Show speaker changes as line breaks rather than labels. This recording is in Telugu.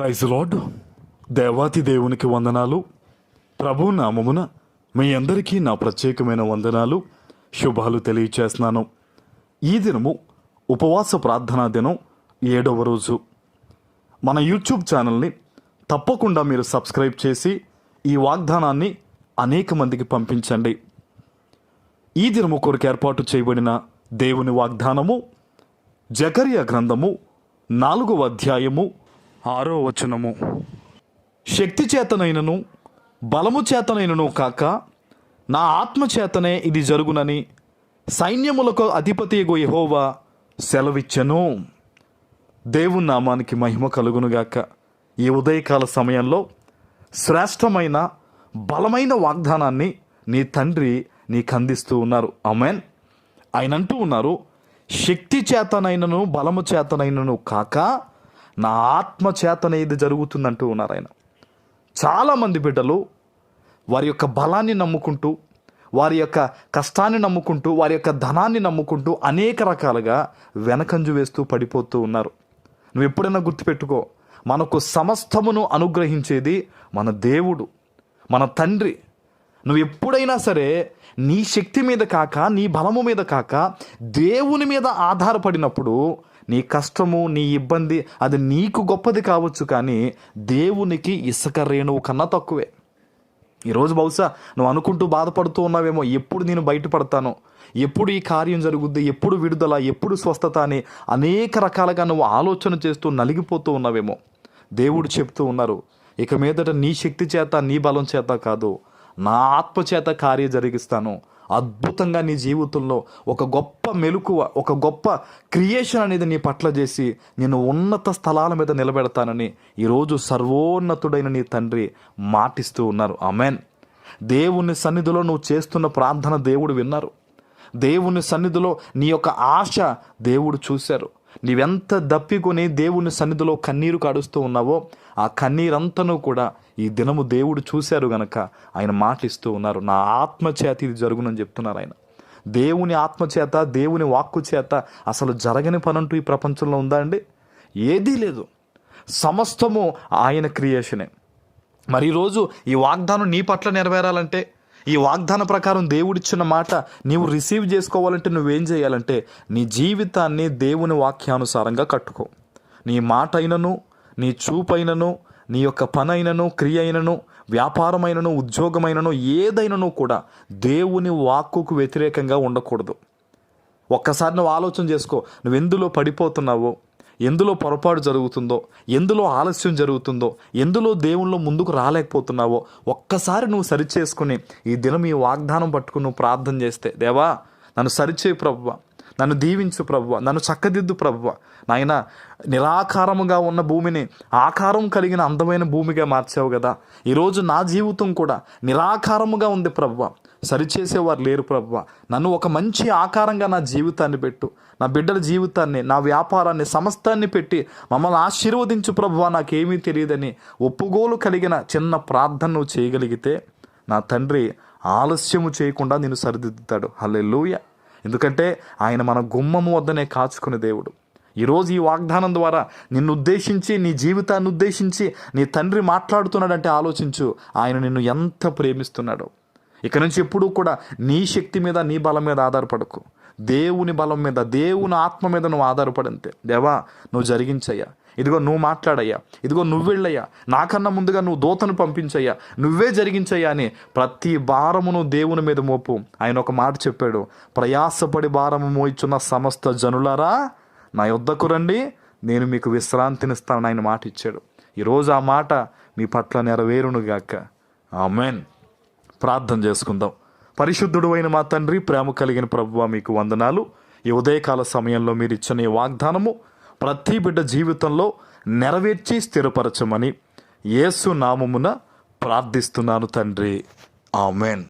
Praise lord. దేవాతి దేవునికి వందనాలు. ప్రభు నామమున మీ అందరికీ నా ప్రత్యేకమైన వందనాలు, శుభాలు తెలియచేస్తున్నాను. ఈ దినము ఉపవాస ప్రార్థనా దినం 7వ రోజు. మన యూట్యూబ్ ఛానల్ని తప్పకుండా మీరు సబ్స్క్రైబ్ చేసి ఈ వాగ్దానాన్ని అనేక మందికి పంపించండి. ఈ దినము కొరకు ఏర్పాటు చేయబడిన దేవుని వాగ్దానము జకర్యా గ్రంథము 4వ అధ్యాయము 6వ వచనము. శక్తి చేతనైనను బలము చేతనైనను కాక నా ఆత్మ చేతనే ఇది జరుగునని సైన్యములకు అధిపతియగు యెహోవా సెలవిచ్చెను. దేవుని నామానికి మహిమ కలుగునుగాక. ఈ ఉదయకాల సమయంలో శ్రేష్టమైన బలమైన వాగ్దానాన్ని నీ తండ్రి నీకు అందిస్తూ ఉన్నారు. ఆమేన్. ఆయన అంటూ ఉన్నారు, శక్తి చేతనైనను బలము చేతనైనను కాక నా ఆత్మ చేతనే ఇది జరుగుతుందంటూ ఉన్నారు ఆయన. చాలామంది బిడ్డలు వారి యొక్క బలాన్ని నమ్ముకుంటూ, వారి యొక్క కష్టాన్ని నమ్ముకుంటూ, వారి యొక్క ధనాన్ని నమ్ముకుంటూ అనేక రకాలుగా వెనకంజు వేస్తూ పడిపోతూ ఉన్నారు. నువ్వు ఎప్పుడైనా గుర్తుపెట్టుకో, మనకు సమస్తమును అనుగ్రహించేది మన దేవుడు, మన తండ్రి. నువ్వు ఎప్పుడైనా సరే నీ శక్తి మీద కాక, నీ బలము మీద కాక, దేవుని మీద ఆధారపడినప్పుడు నీ కష్టము, నీ ఇబ్బంది అది నీకు గొప్పది కావచ్చు, కానీ దేవునికి ఇసుక రేణువు కన్నా తక్కువే. ఈరోజు బహుశా నువ్వు అనుకుంటూ బాధపడుతూ ఉన్నావేమో, ఎప్పుడు నేను బయటపడతాను, ఎప్పుడు ఈ కార్యం జరుగుద్ది, ఎప్పుడు విడుదల, ఎప్పుడు స్వస్థత అని అనేక రకాలుగా నువ్వు ఆలోచన చేస్తూ నలిగిపోతూ ఉన్నావేమో. దేవుడు చెప్తూ ఉన్నారు, ఇక మీదట నీ శక్తి చేత, నీ బలం చేత కాదు, నా ఆత్మ చేత కార్యం జరిగిస్తాను. అద్భుతంగా నీ జీవితంలో ఒక గొప్ప మెలకువ, ఒక గొప్ప క్రియేషన్ అనేది నీ పట్ల చేసి నేను ఉన్నత స్థలాల మీద నిలబెడతానని ఈరోజు సర్వోన్నతుడైన నీ తండ్రి మాటిస్తూ ఉన్నారు. ఆమేన్. దేవుని సన్నిధిలో నువ్వు చేస్తున్న ప్రార్థన దేవుడు విన్నారు. దేవుని సన్నిధిలో నీ యొక్క ఆశ దేవుడు చూశారు. నీవెంత దప్పికొని దేవుని సన్నిధిలో కన్నీరు కాడుస్తూ ఉన్నావో ఆ కన్నీరంతను కూడా ఈ దినము దేవుడు చూశారు గనక ఆయన మాటిస్తూ ఉన్నారు, నా ఆత్మ చేత ఇది జరుగునని చెప్తున్నారు ఆయన. దేవుని ఆత్మ చేత, దేవుని వాక్కు చేత అసలు జరగని పనంటూ ఈ ప్రపంచంలో ఉందా అండి? ఏదీ లేదు. సమస్తము ఆయన క్రియేషనే. మరి ఈరోజు ఈ వాగ్దానం నీ పట్ల నెరవేరాలంటే, ఈ వాగ్దాన ప్రకారం దేవుడిచ్చిన మాట నీవు రిసీవ్ చేసుకోవాలంటే నువ్వేం చేయాలంటే నీ జీవితాన్ని దేవుని వాక్యానుసారంగా కట్టుకో. నీ మాట అయినను, నీ చూపైనను, నీ యొక్క పని అయినను, క్రియ అయినను, వ్యాపారమైనను, ఉద్యోగమైనను, ఏదైనను కూడా దేవుని వాక్కుకు వ్యతిరేకంగా ఉండకూడదు. ఒక్కసారి నువ్వు ఆలోచన చేసుకో, నువ్వు ఎందులో పడిపోతున్నావో, ఎందులో పొరపాటు జరుగుతుందో, ఎందులో ఆలస్యం జరుగుతుందో, ఎందులో దేవుల్లో ముందుకు రాలేకపోతున్నావో ఒక్కసారి నువ్వు సరిచేసుకుని ఈ దినం ఈ వాగ్దానం పట్టుకుని నువ్వు ప్రార్థన చేస్తే, దేవా నన్ను సరిచేయి ప్రభువా, నన్ను దీవించు ప్రభువా, నన్ను చక్కదిద్దు ప్రభువా, నాయన నిరాకారముగా ఉన్న భూమిని ఆకారం కలిగిన అందమైన భూమిగా మార్చావు కదా, ఈరోజు నా జీవితం కూడా నిరాకారముగా ఉంది ప్రభువా, సరిచేసేవారు లేరు ప్రభువా, నన్ను ఒక మంచి ఆకారంగా నా జీవితాన్ని పెట్టు, నా బిడ్డల జీవితాన్ని, నా వ్యాపారాన్ని, సమస్తాన్ని పెట్టి మమ్మల్ని ఆశీర్వదించు ప్రభువా, నాకేమీ తెలియదని ఒప్పుగోలు కలిగిన చిన్న ప్రార్థన నువ్వు చేయగలిగితే నా తండ్రి ఆలస్యము చేయకుండా నిన్ను సరిదిద్దుతాడు. హల్లెలూయా. ఎందుకంటే ఆయన మన గుమ్మము వద్దనే కాచుకునే దేవుడు. ఈరోజు ఈ వాగ్దానం ద్వారా నిన్ను ఉద్దేశించి, నీ జీవితాన్ని ఉద్దేశించి నీ తండ్రి మాట్లాడుతున్నాడంటే ఆలోచించు, ఆయన నిన్ను ఎంత ప్రేమిస్తున్నాడో. ఇక నుంచి ఎప్పుడూ కూడా నీ శక్తి మీద, నీ బలం మీద ఆధారపడకు. దేవుని బలం మీద, దేవుని ఆత్మ మీద నువ్వు ఆధారపడంతే. దేవా నువ్వు జరిగించయ్యా, ఇదిగో నువ్వు మాట్లాడయ్యా, ఇదిగో నువ్వు వెళ్ళయ్యా, నాకన్నా ముందుగా నువ్వు దూతను పంపించయ్యా, నువ్వే జరిగించయ్యా అని ప్రతి భారమును దేవుని మీద మోపు. ఆయన ఒక మాట చెప్పాడు, ప్రయాసపడి భారము మోయిచున్న సమస్త జనులారా నా యొద్దకు రండి, నేను మీకు విశ్రాంతినిస్తానని ఆయన మాట ఇచ్చాడు. ఈరోజు ఆ మాట మీ పట్ల నెరవేరునుగాక. ఆమేన్. ప్రార్థన చేసుకుందాం. పరిశుద్ధుడు అయిన మా తండ్రి, ప్రేమ కలిగిన ప్రభువా, మీకు వందనాలు. ఈ ఉదయకాల సమయంలో మీరు ఇచ్చిన ఈ వాగ్దానము ప్రతి బిడ్డ జీవితంలో నెరవేర్చి స్థిరపరచమని యేసు నామమున ప్రార్థిస్తున్నాను తండ్రి. ఆమేన్.